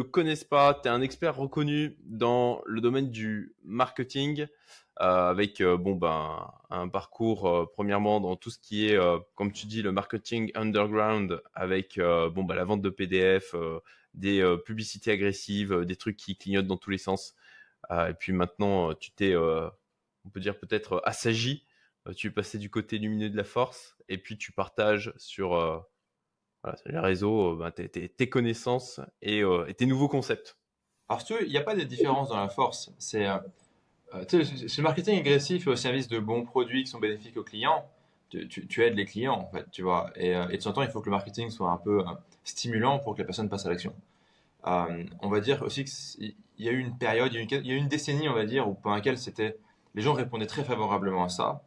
ne connaissent pas, tu es un expert reconnu dans le domaine du marketing avec un parcours premièrement dans tout ce qui est, comme tu dis, le marketing underground avec la vente de PDF, des publicités agressives, des trucs qui clignotent dans tous les sens. Et puis maintenant, tu t'es, on peut dire peut-être assagi. Tu es passé du côté lumineux de la force et puis tu partages sur les réseaux tes connaissances et tes nouveaux concepts. Alors, si tu veux, il n'y a pas de différence dans la force. Tu sais, ce marketing agressif est au service de bons produits qui sont bénéfiques aux clients. Tu aides les clients, en fait, tu vois. Et de temps en temps, il faut que le marketing soit un peu stimulant pour que la personne passe à l'action. On va dire aussi qu'il y a eu une période, il y a eu une décennie, on va dire, où pendant laquelle les gens répondaient très favorablement à ça.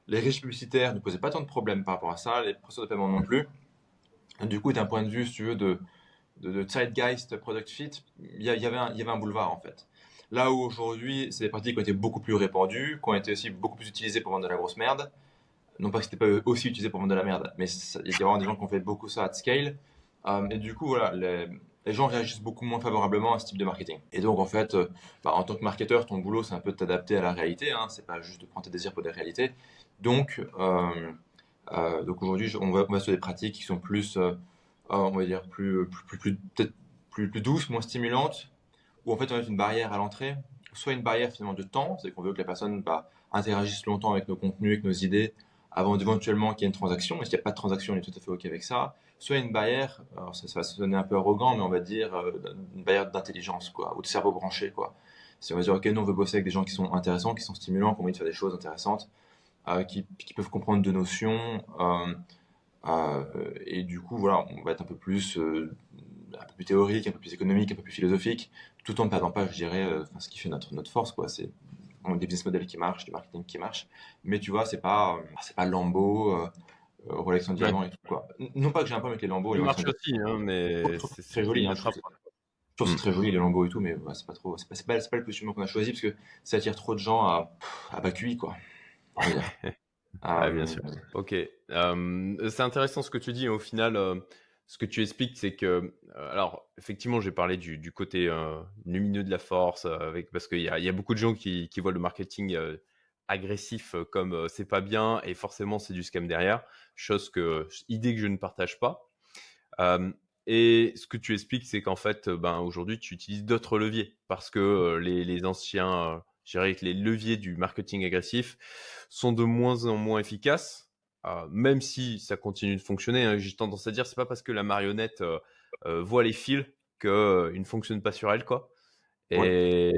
Les riches publicitaires ne posaient pas tant de problèmes par rapport à ça, les processus de paiement non plus. Du coup, d'un point de vue, si tu veux, de zeitgeist, product fit, il y avait un boulevard en fait. Là où aujourd'hui, c'est des pratiques qui ont été beaucoup plus répandues, qui ont été aussi beaucoup plus utilisées pour vendre de la grosse merde. Non pas que c'était pas aussi utilisé pour vendre de la merde, mais il y a vraiment des gens qui ont fait beaucoup ça à scale. Et du coup, voilà, les gens réagissent beaucoup moins favorablement à ce type de marketing. Et donc, en fait, en tant que marketeur, ton boulot, c'est un peu de t'adapter à la réalité. Hein, c'est pas juste de prendre tes désirs pour des réalités. Donc, donc aujourd'hui, on va sur des pratiques qui sont plus, on va dire, peut-être plus douces, moins stimulantes, où en fait on met une barrière à l'entrée, soit une barrière finalement de temps, c'est qu'on veut que la personne interagisse longtemps avec nos contenus, avec nos idées, avant éventuellement qu'il y ait une transaction. Et s'il n'y a pas de transaction, on est tout à fait OK avec ça. Soit une barrière, alors ça va se donner un peu arrogant, mais on va dire une barrière d'intelligence, quoi, ou de cerveau branché, quoi. Si on va dire, OK, nous on veut bosser avec des gens qui sont intéressants, qui sont stimulants, qui ont envie de faire des choses intéressantes, qui peuvent comprendre de notions. Et du coup, voilà, on va être un peu plus théorique, un peu plus économique, un peu plus philosophique, tout en ne perdant pas, je dirais, ce qui fait notre force, quoi. C'est des business models qui marchent, du marketing qui marche. Mais tu vois, c'est pas Lambo, Rolex en Ouais. diamant et tout, quoi. Non pas que j'ai un problème avec les Lambeaux, les Ça Rolex en marche diamant. aussi, hein, mais Je trouve c'est ça très c'est joli, une hein. autre approche. Je trouve Hmm. ça très joli les lambeaux et tout, mais c'est pas trop, c'est pas le positionnement qu'on a choisi parce que ça attire trop de gens à bas QI, quoi. On va dire. Ouais, bien Euh, sûr. Ok. C'est intéressant ce que tu dis. Au final, ce que tu expliques, c'est que, alors, effectivement, j'ai parlé du côté lumineux de la force, parce qu'il y a beaucoup de gens qui voient le marketing agressif comme c'est pas bien et forcément c'est du scam derrière. Idée que je ne partage pas. Euh, et ce que tu expliques, c'est qu'en fait, aujourd'hui, tu utilises d'autres leviers parce que les anciens, je dirais que les leviers du marketing agressif sont de moins en moins efficaces, même si ça continue de fonctionner. Hein. J'ai tendance à dire, c'est pas parce que la marionnette voit les fils qu'il ne fonctionne pas sur elle, quoi. ouais.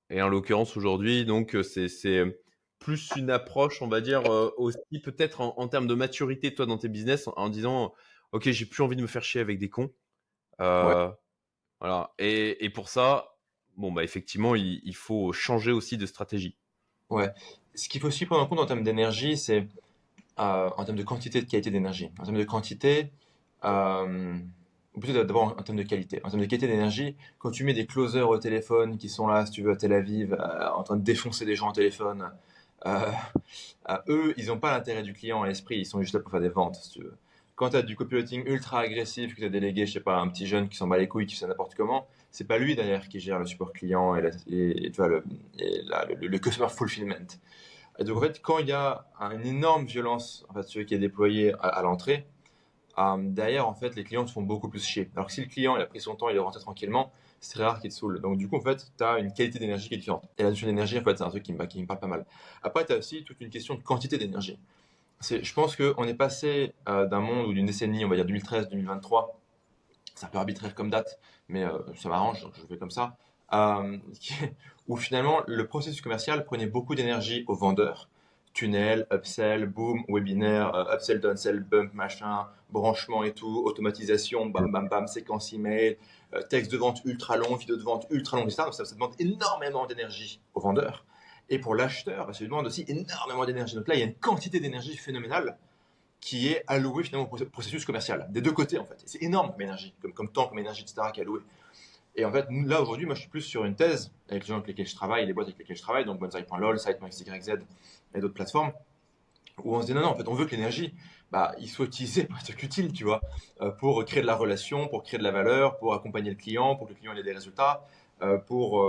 Et, et en l'occurrence aujourd'hui, donc c'est plus une approche, on va dire aussi peut-être en termes de maturité toi dans tes business, en disant, ok, j'ai plus envie de me faire chier avec des cons. Ouais. Euh, voilà. Et pour ça, effectivement, il faut changer aussi de stratégie. Ouais. Ce qu'il faut aussi prendre en compte en termes d'énergie, c'est en termes de quantité et de qualité d'énergie. En termes de quantité, ou plutôt d'abord en termes de qualité. En termes de qualité d'énergie, quand tu mets des closers au téléphone qui sont là, si tu veux, à Tel Aviv, en train de défoncer des gens au téléphone, euh, eux, ils n'ont pas l'intérêt du client à l'esprit, ils sont juste là pour faire des ventes, si tu veux. Quand tu as du copywriting ultra agressif, que tu as délégué, je sais pas, un petit jeune qui s'en bat les couilles, qui fait n'importe comment, c'est pas lui derrière qui gère le support client et tu vois, le customer fulfillment. Et donc en fait, quand il y a une énorme violence en fait, celui qui est déployée à l'entrée, derrière en fait les clients se font beaucoup plus chier. Alors que si le client il a pris son temps, il est rentré tranquillement, c'est très rare qu'il te saoule. Donc du coup en fait, tu as une qualité d'énergie qui est différente. Et la notion d'énergie en fait, c'est un truc qui me parle pas mal. Après, tu as aussi toute une question de quantité d'énergie. Je pense qu'on est passé d'un monde ou d'une décennie, on va dire 2013-2023, c'est un peu arbitraire comme date, mais ça m'arrange, donc je le fais comme ça, où finalement le processus commercial prenait beaucoup d'énergie aux vendeurs. Tunnel, upsell, boom, webinaire, upsell, downsell, bump, machin, branchement et tout, automatisation, bam bam bam, séquence email, texte de vente ultra long, vidéo de vente ultra long, etc. Donc ça demande énormément d'énergie aux vendeurs. Et pour l'acheteur, ça lui demande aussi énormément d'énergie. Donc là, il y a une quantité d'énergie phénoménale qui est alloué finalement au processus commercial, des deux côtés en fait. C'est énorme comme énergie, comme temps, comme énergie, etc. qui est alloué. Et en fait, là aujourd'hui, moi je suis plus sur une thèse avec les gens avec lesquels je travaille, les boîtes avec lesquelles je travaille, donc bonsai.lol, SiteMaxYZ et d'autres plateformes, où on se dit non, non, en fait, on veut que l'énergie, bah, il soit utilisé pour un truc utile, tu vois, pour créer de la relation, pour créer de la valeur, pour accompagner le client, pour que le client ait des résultats, pour,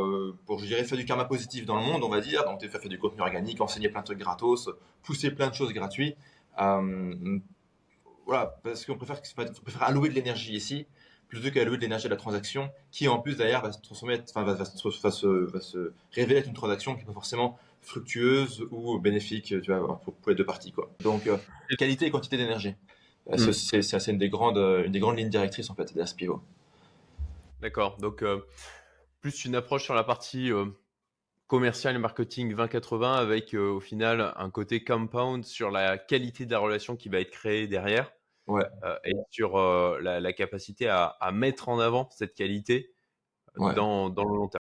je dirais, faire du karma positif dans le monde, on va dire. Donc, faire du contenu organique, enseigner plein de trucs gratos, pousser plein de choses gratuites. Euh, voilà, parce qu'on préfère, on préfère allouer de l'énergie ici plutôt qu'allouer de l'énergie à la transaction qui en plus derrière va se transformer, enfin va se révéler être une transaction qui n'est pas forcément fructueuse ou bénéfique, tu vois, pour les deux parties quoi. Donc qualité et quantité d'énergie. Hmm. C'est une des grandes lignes directrices en fait d'Aspiro. D'accord. Donc, plus une approche sur la partie commercial et marketing 20-80 avec au final un côté compound sur la qualité de la relation qui va être créée derrière Ouais, et sur la capacité à mettre en avant cette qualité ouais. dans le long terme.